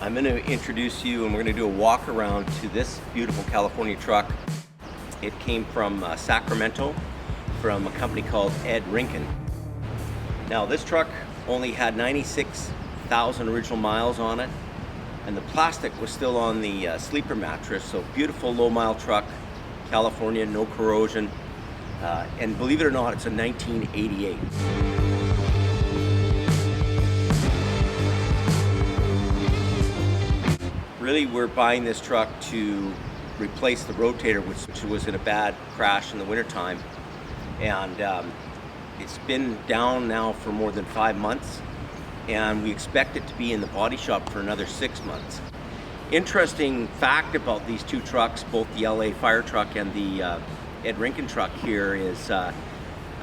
I'm going to introduce you and we're going to do a walk around to this beautiful California truck. It came from Sacramento from a company called HR100. Now this truck only had 96,000 original miles on it, and the plastic was still on the sleeper mattress. So beautiful low mile truck, California, no corrosion, and believe it or not, it's a 1988. Really, we're buying this truck to replace the rotator, which was in a bad crash in the wintertime. And it's been down now for more than 5 months, and we expect it to be in the body shop for another 6 months. Interesting fact about these two trucks, both the LA fire truck and the HR100 truck here, is a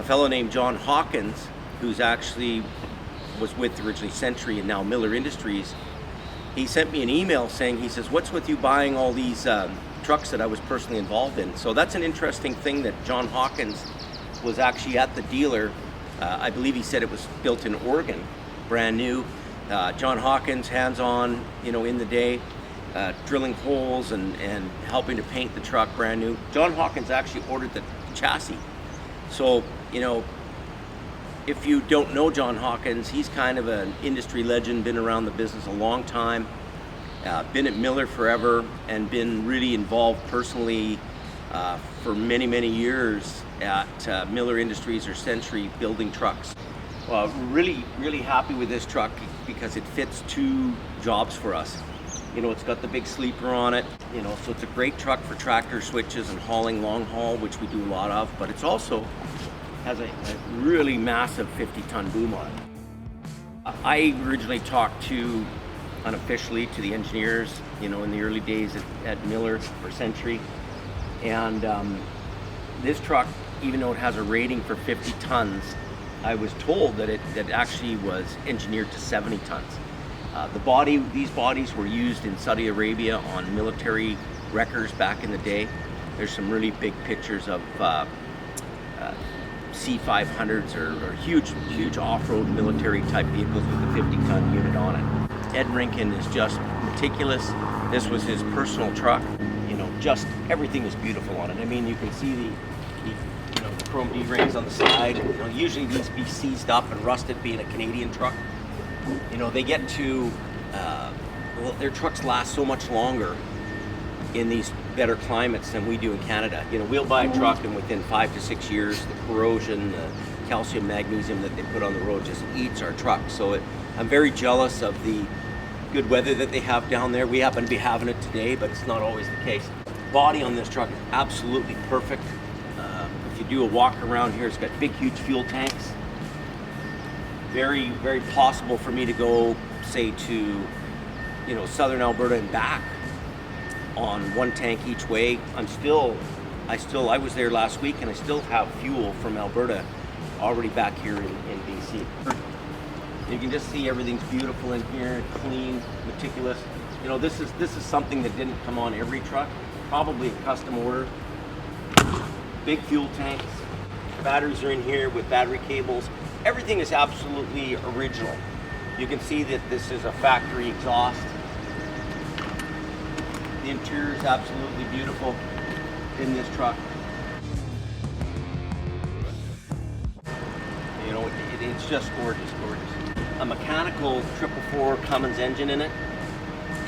fellow named John Hawkins, who's actually was with originally Century and now Miller Industries. He sent me an email saying, he says, "What's with you buying all these trucks that I was personally involved in?" So that's an interesting thing, that John Hawkins was actually at the dealer. I believe he said it was built in Oregon, brand new. John Hawkins, hands-on, in the day, drilling holes and helping to paint the truck brand new. John Hawkins actually ordered the chassis. So, if you don't know John Hawkins, he's kind of an industry legend, been around the business a long time, been at Miller forever, and been really involved personally for many, many years at Miller Industries or Century building trucks. Well, really, really happy with this truck because it fits two jobs for us. It's got the big sleeper on it, so it's a great truck for tractor switches and hauling long haul, which we do a lot of, but it's also has a really massive 50-ton boom on it. I originally talked to, unofficially, to the engineers, in the early days at Miller for Century. And this truck, even though it has a rating for 50 tons, I was told that it actually was engineered to 70 tons. These bodies were used in Saudi Arabia on military wreckers back in the day. There's some really big pictures of C500s or huge off-road military type vehicles with a 50-ton unit on it. HR100 is just meticulous. This was his personal truck. Just everything is beautiful on it. I mean, you can see the chrome D-rings on the side. Usually these be seized up and rusted, being a Canadian truck. They get to, their trucks last so much longer in these better climates than we do in Canada. We'll buy a truck and within 5 to 6 years, the corrosion, the calcium, magnesium that they put on the road just eats our truck. So I'm very jealous of the good weather that they have down there. We happen to be having it today, but it's not always the case. Body on this truck is absolutely perfect. If you do a walk around here, it's got big, huge fuel tanks. Very, very possible for me to go, say, to, southern Alberta and back on one tank each way. I was there last week and I still have fuel from Alberta already back here in BC. You can just see everything's beautiful in here, clean, meticulous. This is something that didn't come on every truck, probably a custom order. Big fuel tanks, batteries are in here with battery cables. Everything is absolutely original. You can see that this is a factory exhaust. The interior is absolutely beautiful in this truck. It's just gorgeous, gorgeous. A mechanical 444 Cummins engine in it,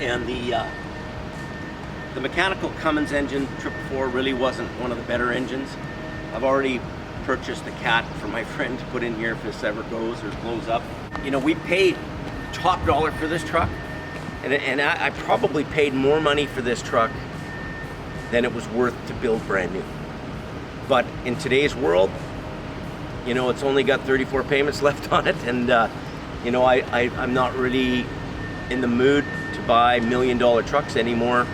and the mechanical Cummins engine 444 really wasn't one of the better engines. I've already purchased a Cat for my friend to put in here if this ever goes or blows up. We paid top dollar for this truck, and I probably paid more money for this truck than it was worth to build brand new. But in today's world, it's only got 34 payments left on it, and I'm not really in the mood to buy $1 million trucks anymore,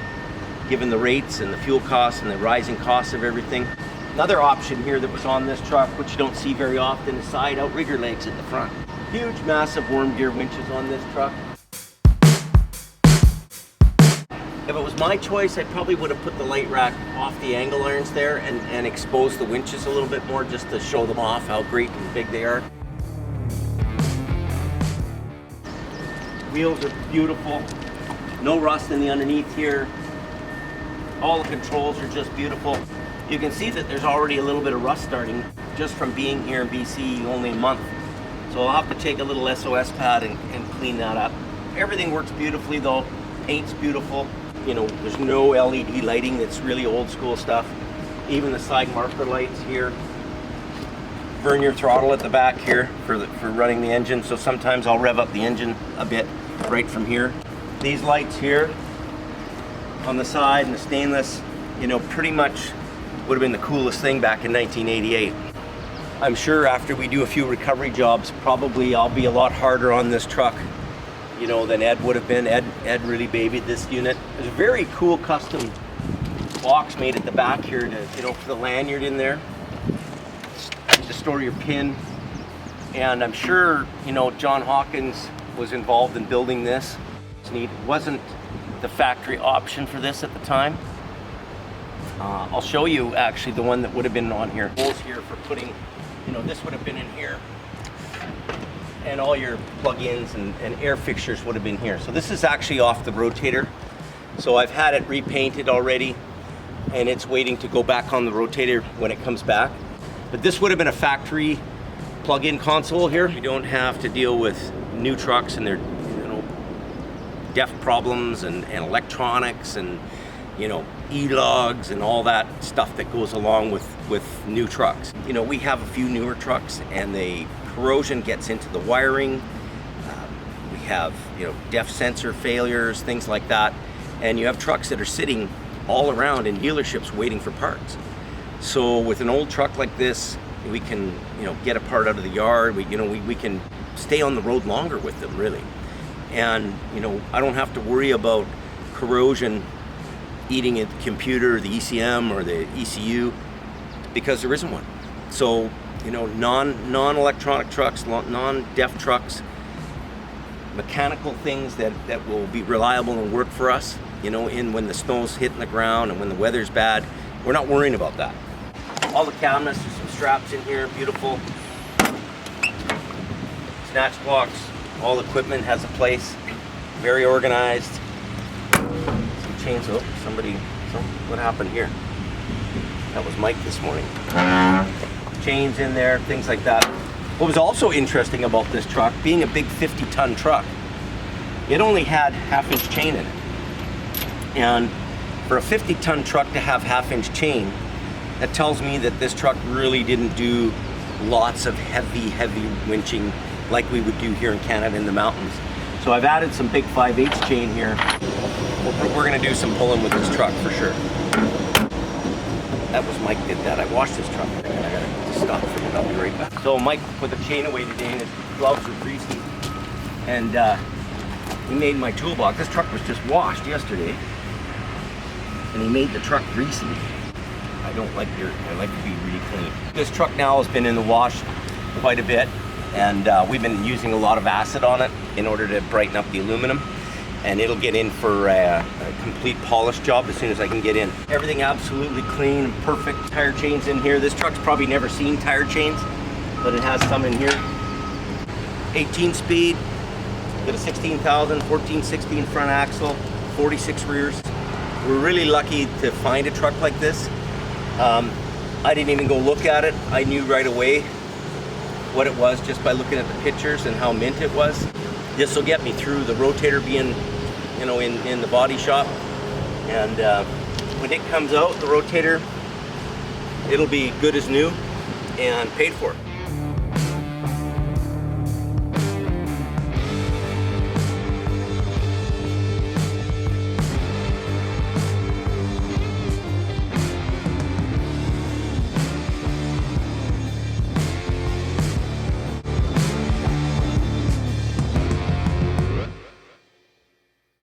given the rates and the fuel costs and the rising costs of everything. Another option here that was on this truck, which you don't see very often, is side outrigger legs at the front. Huge, massive worm gear winches on this truck. If it was my choice, I probably would have put the light rack off the angle irons there and exposed the winches a little bit more, just to show them off how great and big they are. Wheels are beautiful. No rust in the underneath here. All the controls are just beautiful. You can see that there's already a little bit of rust starting just from being here in BC only a month. So I'll have to take a little SOS pad and clean that up. Everything works beautifully though. Paint's beautiful. You know, there's no LED lighting. That's really old school stuff. Even the side marker lights here. Vernier throttle at the back here for running the engine. So sometimes I'll rev up the engine a bit right from here. These lights here on the side and the stainless, you know, pretty much would have been the coolest thing back in 1988. I'm sure after we do a few recovery jobs, probably I'll be a lot harder on this truck, you know, than Ed would have been. Ed really babied this unit. There's a very cool custom box made at the back here to, you know, for the lanyard in there to store your pin. And I'm sure, you know, John Hawkins was involved in building this. It's neat. It wasn't the factory option for this at the time. I'll show you actually the one that would have been on here. Holes here for putting, you know, this would have been in here. And all your plug-ins and air fixtures would have been here. So this is actually off the rotator. So I've had it repainted already and it's waiting to go back on the rotator when it comes back. But this would have been a factory plug-in console here. You don't have to deal with new trucks and their, you know, DEF problems and electronics and, you know, E-logs and all that stuff that goes along with new trucks. You know, we have a few newer trucks and the corrosion gets into the wiring. We have, you know, DEF sensor failures, things like that. And you have trucks that are sitting all around in dealerships waiting for parts. So with an old truck like this, we can, you know, get a part out of the yard. We can stay on the road longer with them, really. And, you know, I don't have to worry about corrosion eating at the computer, the ECM or the ECU, because there isn't one. So, you know, non-electronic trucks, non-DEF trucks, mechanical things that will be reliable and work for us, you know, when the snow's hitting the ground and when the weather's bad, we're not worrying about that. All the cabinets, there's some straps in here, beautiful. Snatch blocks, all the equipment has a place, very organized. Chainsaw. What happened here? That was Mike this morning. Chains in there, things like that. What was also interesting about this truck, being a big 50-ton truck, it only had half-inch chain in it. And for a 50-ton truck to have half-inch chain, that tells me that this truck really didn't do lots of heavy winching like we would do here in Canada in the mountains. So I've added some big 5/8 chain here. We're gonna do some pulling with this truck for sure. That was Mike did that. I washed this truck. I gotta stop for a minute. I'll be right back. So Mike put the chain away today and his gloves were greasy. And he made my toolbox. This truck was just washed yesterday. And he made the truck greasy. I don't like dirt. I like to be really clean. This truck now has been in the wash quite a bit. And we've been using a lot of acid on it in order to brighten up the aluminum. And it'll get in for a complete polish job as soon as I can get in. Everything absolutely clean, perfect. Tire chains in here. This truck's probably never seen tire chains, but it has some in here. 18 speed, got a 16,000, 1416 front axle, 46 rears. We're really lucky to find a truck like this. I didn't even go look at it. I knew right away what it was just by looking at the pictures and how mint it was. This will get me through the rotator being, you know, in the body shop. And when it comes out, the rotator, it'll be good as new and paid for.